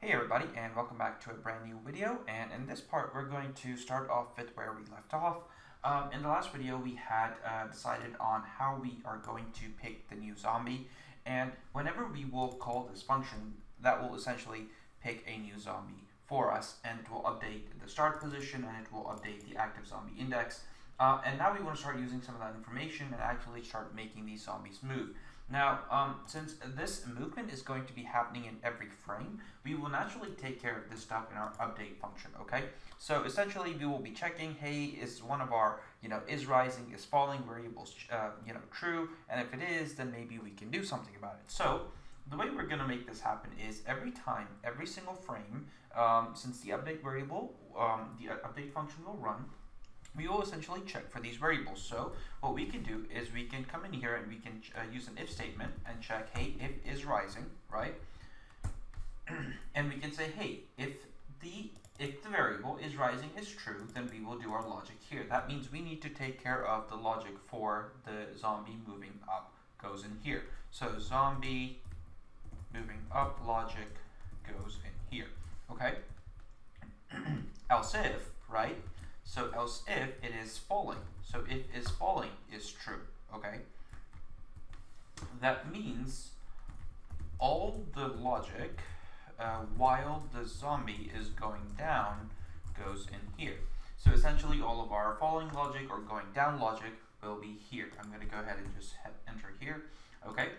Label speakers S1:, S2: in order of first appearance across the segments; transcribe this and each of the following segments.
S1: Hey everybody, and welcome back to a brand new video. And in this part we're going to start off with where we left off. In the last video we had decided on how we are going to pick the new zombie, and whenever we will call this function, that will essentially pick a new zombie for us, and it will update the start position and it will update the active zombie index. And now we want to start using some of that information and actually start making these zombies move. Now, since this movement is going to be happening in every frame, we will naturally take care of this stuff in our update function, okay? So essentially we will be checking, hey, is one of our, is rising, is falling variables, true? And if it is, then maybe we can do something about it. So the way we're going to make this happen is every time, every single frame, since the update variable, the update function will run, we will essentially check for these variables. So what we can do is we can come in here and we can use an if statement and check, hey, if is rising, right? And we can say, hey, if the variable is rising is true, then we will do our logic here. That means we need to take care of the logic for the zombie moving up goes in here. So zombie moving up logic goes in here, okay? Else if, right? So else if it is falling. So if is falling is true, okay? That means all the logic while the zombie is going down goes in here. So essentially all of our falling logic or going down logic will be here. I'm going to go ahead and just hit enter here, okay?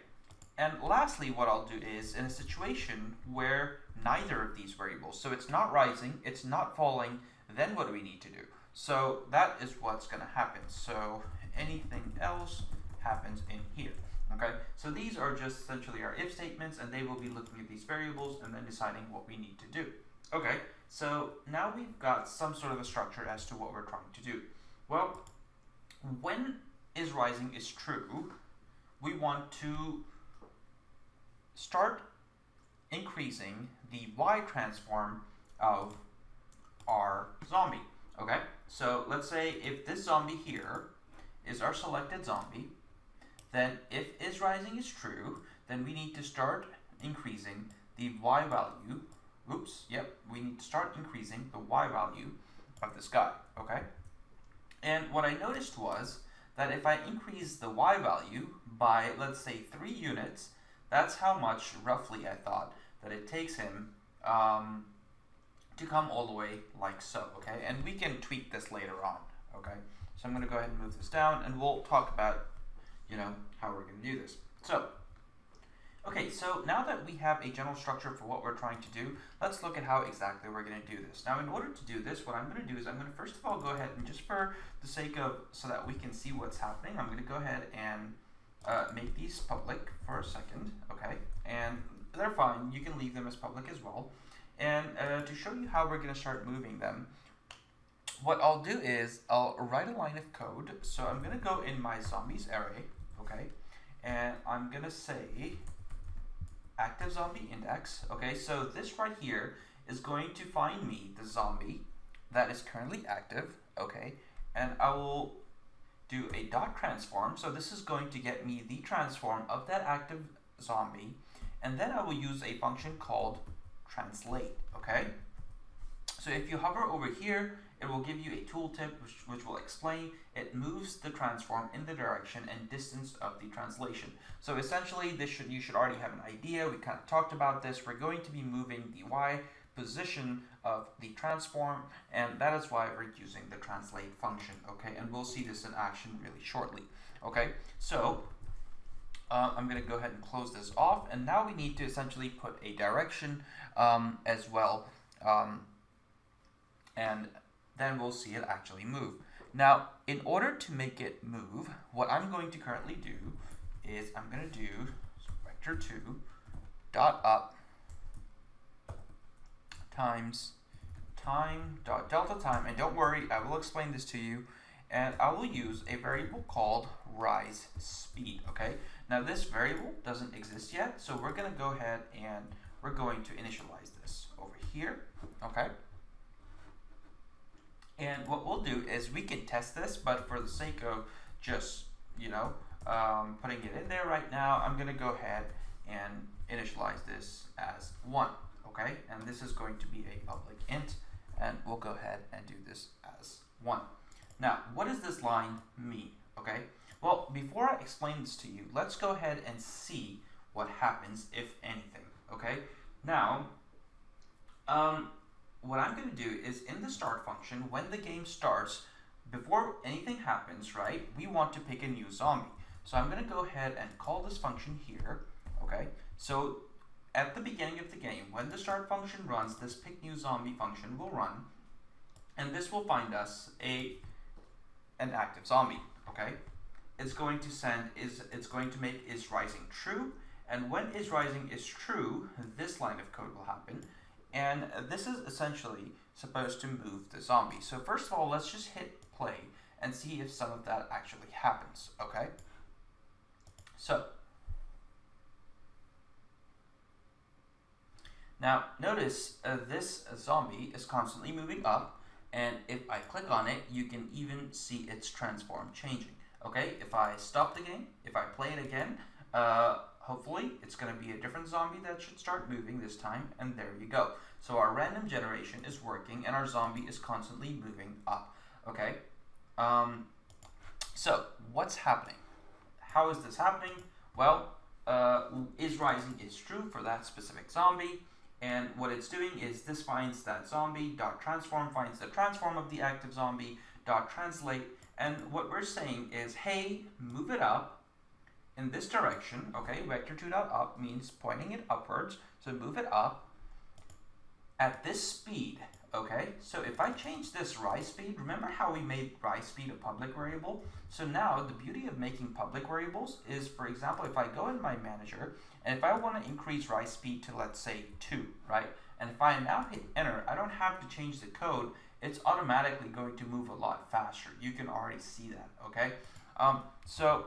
S1: And lastly, what I'll do is in a situation where neither of these variables, so it's not rising, it's not falling, then what do we need to do? So that is what's going to happen. So anything else happens in here. Okay, so these are just essentially our if statements, and they will be looking at these variables and then deciding what we need to do. Okay, so now we've got some sort of a structure as to what we're trying to do. Well, when is rising is true, we want to start increasing the Y transform of our zombie. Okay, so let's say if this zombie here is our selected zombie, then if is rising is true, then we need to start increasing the Y value. We need to start increasing the Y value of this guy, okay? And what I noticed was that if I increase the Y value by, let's say, 3 units, that's how much, roughly, I thought, that it takes him to come all the way like so, okay? And we can tweak this later on, okay? So I'm going to go ahead and move this down, and we'll talk about, how we're going to do this. So, okay, so now that we have a general structure for what we're trying to do, let's look at how exactly we're going to do this. Now, in order to do this, what I'm going to do is I'm going to first of all go ahead and just for the sake of, so that we can see what's happening, I'm going to go ahead and make these public for a second, okay? And they're fine. You can leave them as public as well. And to show you how we're going to start moving them, what I'll do is I'll write a line of code. So I'm going to go in my zombies array, okay? And I'm going to say active zombie index, okay? So this right here is going to find me the zombie that is currently active, okay? And I will do a dot transform. So this is going to get me the transform of that active zombie. And then I will use a function called translate, okay? So if you hover over here, it will give you a tooltip which will explain it moves the transform in the direction and distance of the translation. So essentially you should already have an idea. We kind of talked about this. We're going to be moving the Y position of the transform, and that is why we're using the translate function, okay? And we'll see this in action really shortly, okay? So I'm going to go ahead and close this off, and now we need to essentially put a direction as well, and then we'll see it actually move. Now, in order to make it move, what I'm going to currently do is I'm going to do vector2 dot up times time dot delta time, and don't worry, I will explain this to you, and I will use a variable called rise speed, okay? Now this variable doesn't exist yet, so we're going to go ahead and we're going to initialize this over here, okay? And what we'll do is we can test this, but for the sake of just, putting it in there right now, I'm going to go ahead and initialize this as 1, okay? okay? And this is going to be a public int, and we'll go ahead and do this as 1. Now, what does this line mean, okay? Well, before I explain this to you, let's go ahead and see what happens, if anything, okay? Now, what I'm going to do is in the start function, when the game starts, before anything happens, right, we want to pick a new zombie. So I'm going to go ahead and call this function here, okay? So at the beginning of the game, when the start function runs, this pick new zombie function will run, and this will find us an active zombie, okay? It's going to make is rising true, and when is rising is true, this line of code will happen, and this is essentially supposed to move the zombie. So first of all, let's just hit play and see if some of that actually happens, okay? So now notice this zombie is constantly moving up, and if I click on it, you can even see its transform changing. Okay, if I stop the game, if I play it again, hopefully it's going to be a different zombie that should start moving this time, and there you go. So our random generation is working, and our zombie is constantly moving up. Okay, so what's happening? How is this happening? Well, is rising is true for that specific zombie, and what it's doing is this finds that zombie, dot transform finds the transform of the active zombie, dot translate, and what we're saying is, hey, move it up in this direction, okay? Vector2.up means pointing it upwards, so move it up at this speed, okay? So if I change this rise speed, remember how we made rise speed a public variable? So now the beauty of making public variables is, for example, if I go in my manager, and if I want to increase rise speed to, let's say, 2, right? And if I now hit enter, I don't have to change the code. It's automatically going to move a lot faster. You can already see that, okay? So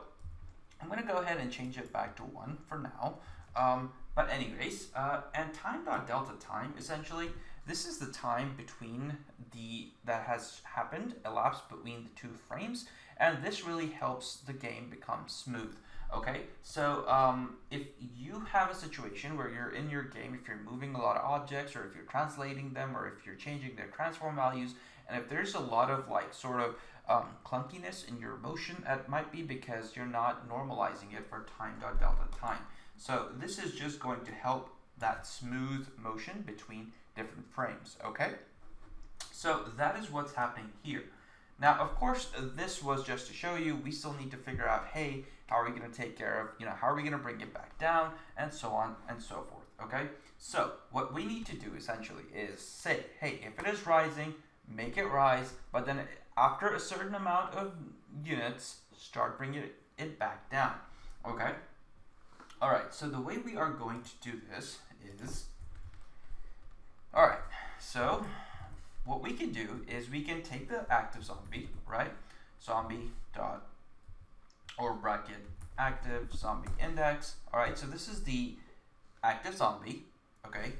S1: I'm going to go ahead and change it back to 1 for now. But anyways, and time.delta time, essentially, this is the time between that has happened, elapsed between the 2 frames, and this really helps the game become smooth. Okay, so if you have a situation where you're in your game, if you're moving a lot of objects, or if you're translating them, or if you're changing their transform values, and if there's a lot of like sort of clunkiness in your motion, that might be because you're not normalizing it for time.delta time. So this is just going to help that smooth motion between different frames, okay? So that is what's happening here. Now, of course, this was just to show you, we still need to figure out, hey, how are we going to take care of, how are we going to bring it back down, and so on and so forth, okay? So what we need to do essentially is say, hey, if it is rising, make it rise, but then after a certain amount of units, start bringing it back down, okay? All right, so the way we are going to do this is, all right, so what we can do is we can take the active zombie, right? Zombie dot or bracket active zombie index. All right, so this is the active zombie, okay?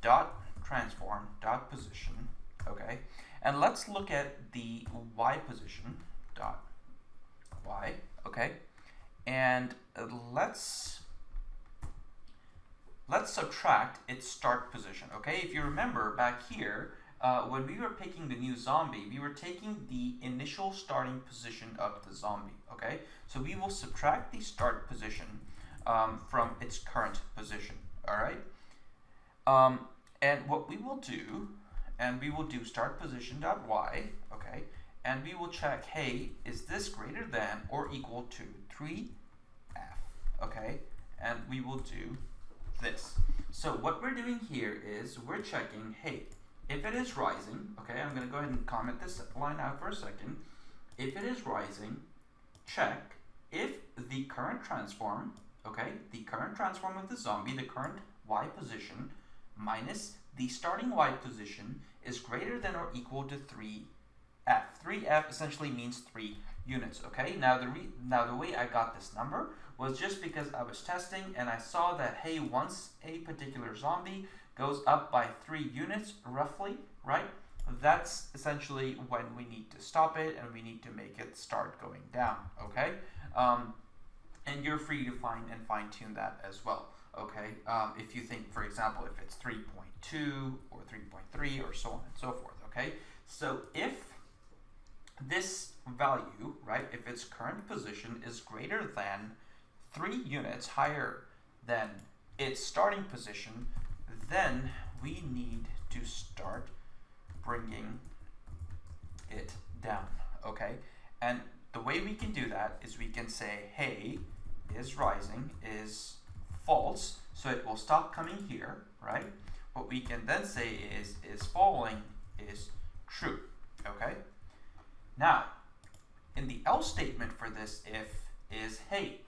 S1: Dot transform dot position, okay? And let's look at the y position dot y, okay? And let's subtract its start position, okay? If you remember back here, when we were picking the new zombie, we were taking the initial starting position of the zombie, okay? So we will subtract the start position from its current position, all right? And what we will do, and we will do start position dot y, okay? And we will check, hey, is this greater than or equal to 3f, okay? And we will do this. So what we're doing here is we're checking, hey, if it is rising, okay, I'm going to go ahead and comment this line out for a second. If it is rising, check if the current transform, okay, the current transform of the zombie, the current y position, minus the starting y position is greater than or equal to 3f. 3f essentially means 3 units, okay? Now the way I got this number was just because I was testing and I saw that, hey, once a particular zombie goes up by 3 units roughly, right? That's essentially when we need to stop it and we need to make it start going down, okay? And you're free to find and fine tune that as well. Okay, if you think, for example, if it's 3.2 or 3.3 or so on and so forth. Okay, so if this value, right, if its current position is greater than 3 units higher than its starting position, then we need to start bringing it down. Okay, and the way we can do that is we can say, hey, is rising is false, so it will stop coming here, right? What we can then say is falling is true. Okay, now in the else statement for this if is, hey,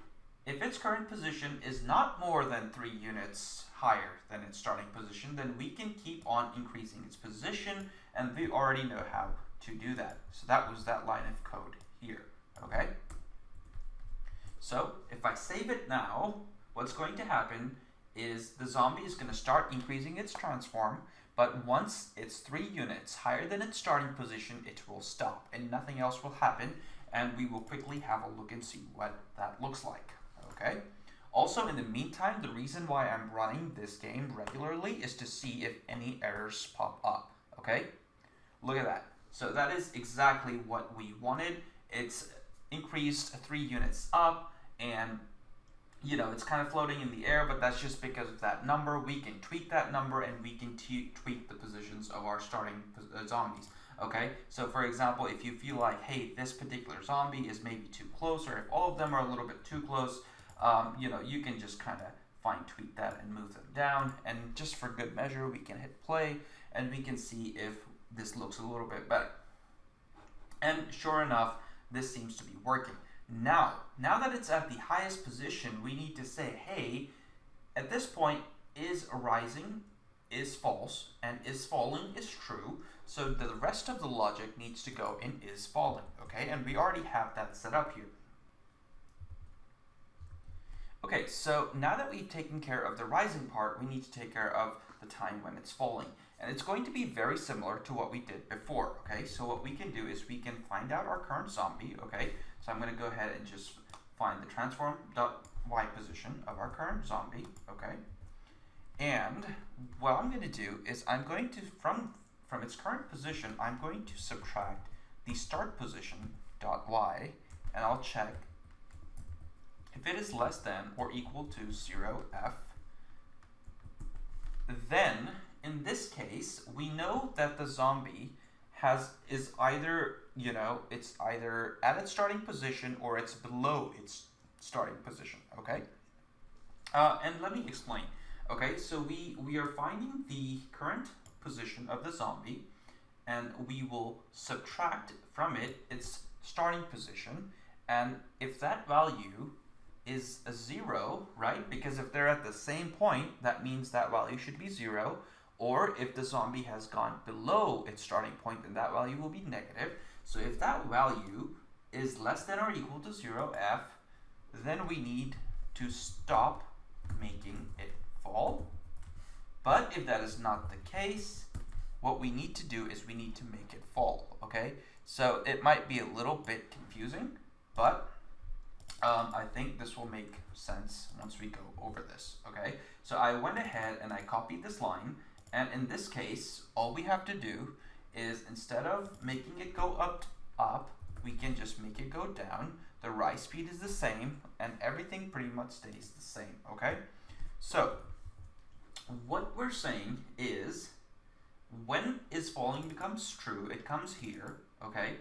S1: if its current position is not more than 3 units higher than its starting position, then we can keep on increasing its position, and we already know how to do that. So that was that line of code here. Okay, so if I save it now, what's going to happen is the zombie is going to start increasing its transform, but once it's 3 units higher than its starting position, it will stop and nothing else will happen, and we will quickly have a look and see what that looks like. Okay, also in the meantime, the reason why I'm running this game regularly is to see if any errors pop up. Okay, look at that. So that is exactly what we wanted. It's increased 3 units up, and you know, it's kind of floating in the air, but that's just because of that number. We can tweak that number, and we can tweak the positions of our starting zombies. Okay, so for example, if you feel like, hey, this particular zombie is maybe too close, or if all of them are a little bit too close, you know, you can just kind of fine tweak that and move them down. And just for good measure, we can hit play, and we can see if this looks a little bit better. And sure enough, this seems to be working. Now that it's at the highest position, we need to say, hey, at this point, is rising is false, and is falling is true. So the rest of the logic needs to go in is falling, okay? And we already have that set up here. Okay, so now that we've taken care of the rising part, we need to take care of the time when it's falling. And it's going to be very similar to what we did before, okay? So what we can do is we can find out our current zombie, okay? So I'm going to go ahead and just find the transform.y position of our current zombie, okay? And what I'm going to do is I'm going to, from its current position, I'm going to subtract the start position dot y, and I'll check if it is less than or equal to 0f. Then in this case, we know that the zombie is either, you know, it's either at its starting position or it's below its starting position, okay? And let me explain. Okay, so we are finding the current position of the zombie, and we will subtract from it its starting position, and if that value is a 0, right, because if they're at the same point, that means that value should be 0, or if the zombie has gone below its starting point, then that value will be negative. So if that value is less than or equal to 0f, then we need to stop making it fall. But if that is not the case, what we need to do is we need to make it fall, okay? So it might be a little bit confusing, but I think this will make sense once we go over this, okay? So I went ahead and I copied this line, and in this case, all we have to do is instead of making it go up, we can just make it go down. The rise speed is the same, and everything pretty much stays the same, okay? So what we're saying is when is falling becomes true, it comes here, okay?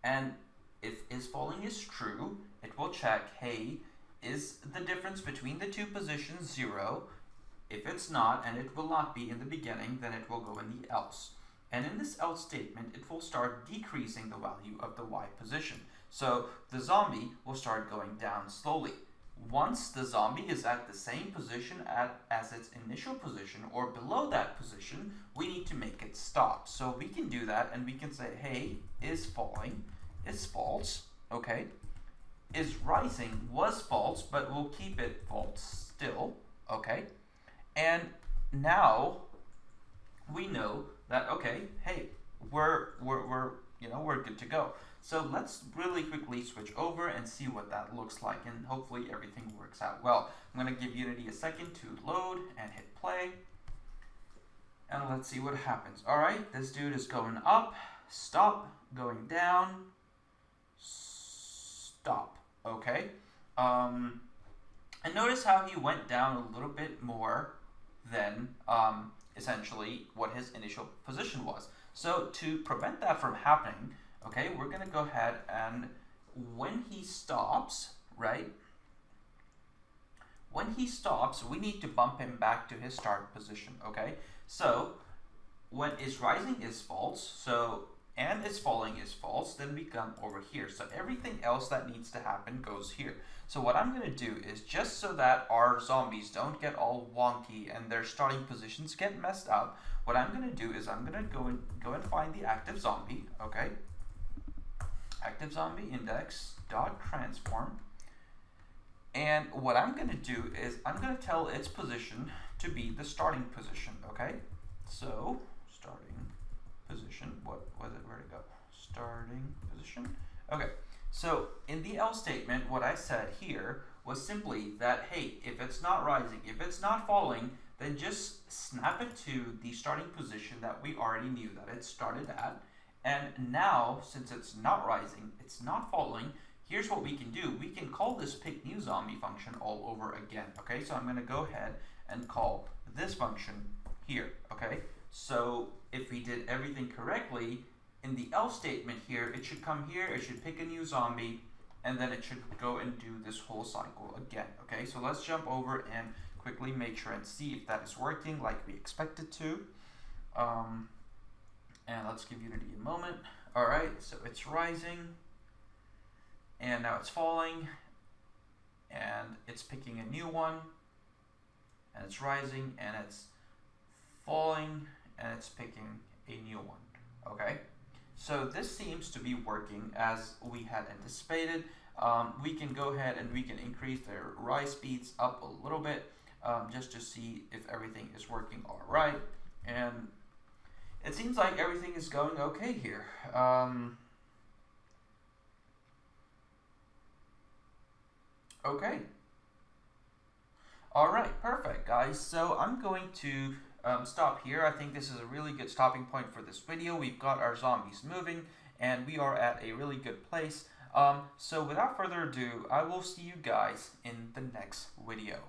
S1: And if is falling is true, it will check, hey, is the difference between the two positions 0? If it's not, and it will not be in the beginning, then it will go in the else. And in this else statement, it will start decreasing the value of the y position. So the zombie will start going down slowly. Once the zombie is at the same position as its initial position or below that position, we need to make it stop. So we can do that, and we can say, hey, is falling is false, okay? Is rising was false, but we'll keep it false still, okay? And now we know that, okay, hey, we're good to go. So let's really quickly switch over and see what that looks like, and hopefully everything works out well. I'm going to give Unity a second to load and hit play. And let's see what happens. Alright, this dude is going up, stop, going down, stop. Okay. And notice how he went down a little bit more than essentially what his initial position was. So to prevent that from happening, okay, we're going to go ahead and when he stops, right? When he stops, we need to bump him back to his start position, okay? So when is rising is false, so and is falling is false, then we come over here. So everything else that needs to happen goes here. So what I'm going to do is, just so that our zombies don't get all wonky and their starting positions get messed up, what I'm going to do is I'm going to go and find the active zombie, okay? Active zombie index dot transform. And what I'm going to do is I'm going to tell its position to be the starting position, okay? So starting position, what was it, where to go? Starting position. Okay, so in the else statement, what I said here was simply that, hey, if it's not rising, if it's not falling, then just snap it to the starting position that we already knew that it started at. And now, since it's not rising, it's not falling, here's what we can do. We can call this pick new zombie function all over again, okay? So I'm going to go ahead and call this function here, okay? So if we did everything correctly, in the else statement here, it should come here, it should pick a new zombie, and then it should go and do this whole cycle again, okay? So let's jump over and quickly make sure and see if that is working like we expect it to. And let's give Unity a moment. All right, so it's rising, and now it's falling, and it's picking a new one, and it's rising, and it's falling, and it's picking a new one, okay? So this seems to be working as we had anticipated. We can go ahead and we can increase their rise speeds up a little bit just to see if everything is working all right. And it seems like everything is going okay here. Okay. All right, perfect, guys. So I'm going to stop here. I think this is a really good stopping point for this video. We've got our zombies moving, and we are at a really good place. So without further ado, I will see you guys in the next video.